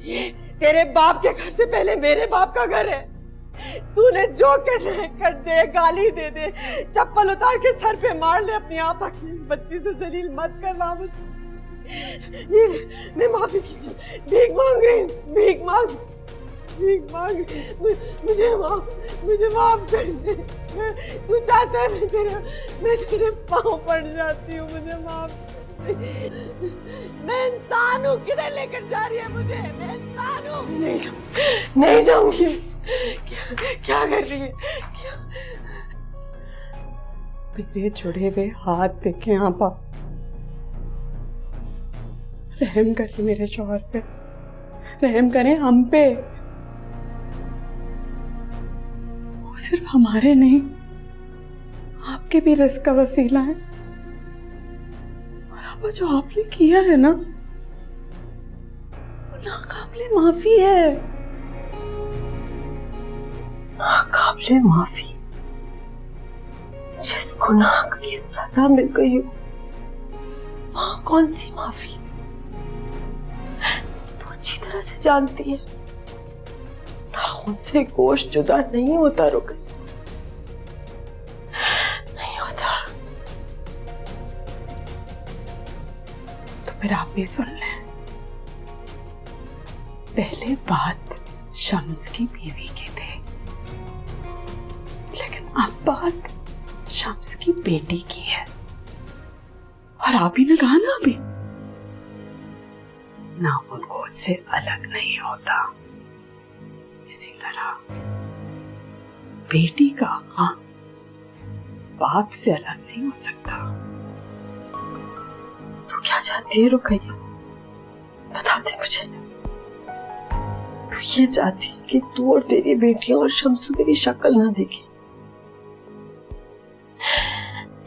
ये तेरे बाप के घर से पहले मेरे बाप का घर है। तूने जो करना है कर दे, गाली दे दे, चप्पल उतार के सर पे मार ले अपनी आपा की। इस बच्ची से जलील मत करवा मुझे। ये मैं माफी कीजिए, भीख मांग रही हूँ, भीख मांग मुझे माफ कर दे। तू चाहता है मैं तेरे पाँव पड़ जाती हूँ, मुझे माफ। मैं इंसान हूँ, किधर लेकर जा रही है मुझे? मैं इंसान हूँ, नहीं जाऊंगी। क्या कर रही है? मेरे जुड़े हुए हाथ देखे आपा, रहम करें मेरे शौहर पे, रहम करें हम पे। वो सिर्फ हमारे नहीं, आपके भी रिस्क का वसीला है। और अब जो आपने किया है ना, वो नाकाबिले माफी है, नाकाबिले माफी। जिस गुनाह की सजा मिल गई हो, वहां कौन सी माफी? तो अच्छी तरह से जानती है, नाखून से गोश्त जुदा नहीं होता रुक, नहीं होता। तो फिर आप भी सुन लें, पहले बात शम्स की बीवी की थी, लेकिन अब बात शम्स की बेटी की है। और आप ही ने कहा ना अभी, नाखून गोश्त से अलग नहीं होता, इसी तरह बेटी का आका बाप से अलग नहीं हो सकता। तो क्या चाहती है रुकैया? बता दे मुझे। तो ये चाहती है कि तू और तेरी बेटियां और शम्सू मेरी शक्ल ना देखे,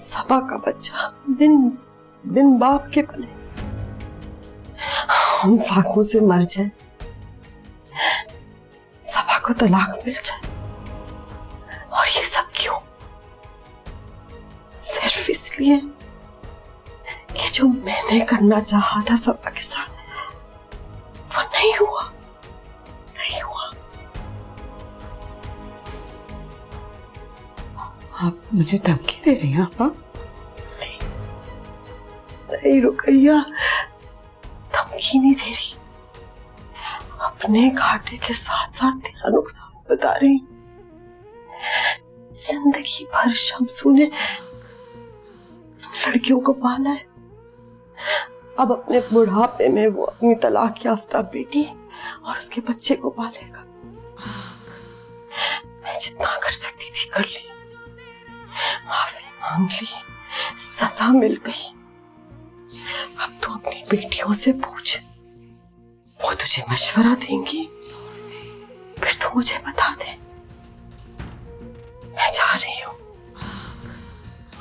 सबा का बच्चा बिन बाप के पले, हम फाकों से मर जाए, सबा को तलाक मिल जाए। और ये सब क्यों? सिर्फ इसलिए कि जो मैंने करना चाहा था सबा के साथ, वो नहीं हुआ। आप मुझे धमकी दे रही हैं आपा? नहीं रुकैया, धमकी नहीं दे रही, अपने घाटे के साथ साथ तेरा नुकसान बता रही। जिंदगी भर शम्सू ने लड़कियों को पाला है, अब अपने बुढ़ापे में वो अपनी तलाक याफ्ता बेटी और उसके बच्चे को पालेगा। मैं जितना कर सकती थी कर ली, माफी मांग ली, सजा मिल गई। अब तू अपनी बेटियों से पूछ, वो तुझे मशवरा देंगी, फिर तू मुझे बता दे। मैं जा रही हूँ,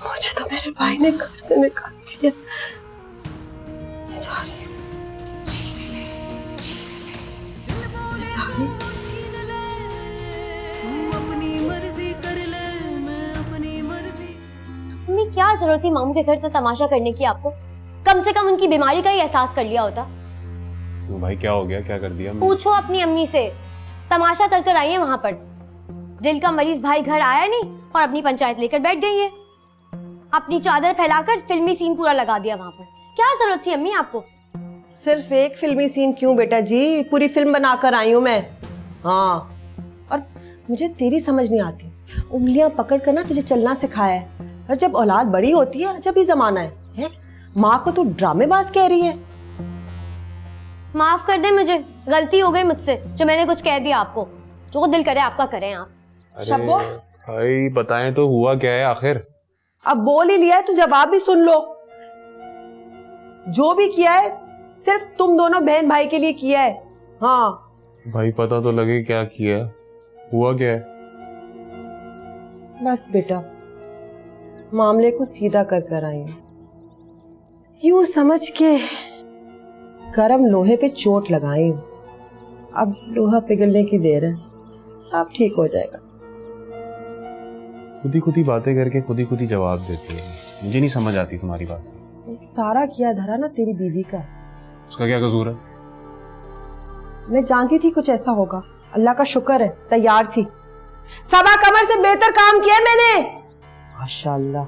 मुझे तो मेरे भाई ने घर से निकाल दिया। मैं जा रही हूँ, मैं जा रही हूँ। मम्मी क्या जरूरत थी मामू के घर इतना तमाशा करने की आपको? कम से कम उनकी बीमारी का ही एहसास कर लिया होता। तो भाई क्या हो गया, क्या कर दिया? पूछो अपनी अम्मी से, तमाशा कर कर आई है वहां पर। दिल का मरीज भाई घर आया नहीं और अपनी पंचायत लेकर बैठ गई है। अपनी चादर फैलाकर फिल्मी सीन पूरा लगा दिया वहां पर। क्या जरूरत थी अम्मी आपको? सिर्फ एक फिल्मी सीन क्यों बेटा जी, पूरी फिल्म बनाकर आई हूं मैं। हाँ, और मुझे तेरी समझ नहीं आती, उंगलियां पकड़ कर ना तुझे चलना सिखाया है, और जब औलाद बड़ी होती है अजब ही जमाना है? माँ को तू ड्रामेबाज कह रही है। माफ कर दे मुझे, गलती हो गई मुझसे जो मैंने कुछ कह दिया आपको। जो दिल करे आपका करें आप। शब्बो भाई बताएं तो हुआ क्या है आखिर? अब बोल ही लिया है तो जवाब भी सुन लो। जो भी किया है सिर्फ तुम दोनों बहन भाई के लिए किया है। हाँ भाई पता तो लगे क्या किया, हुआ क्या है? बस बेटा, मामले को सीधा कर कर आई हूं। यूं समझ के गरम लोहे पे चोट लगाई हूं। अब लोहा पिघलने की देर है, सब ठीक हो जाएगा। खुद ही बातें करके खुद ही जवाब देती है। मुझे नहीं समझ आती तुम्हारी बात। ये सारा किया धरा ना तेरी बीवी का। उसका क्या कसूर है? मैं जानती थी कुछ ऐसा होगा, अल्लाह का शुक्र है तैयार थी। सबा कमर से बेहतर काम किया मैंने, माशाअल्लाह।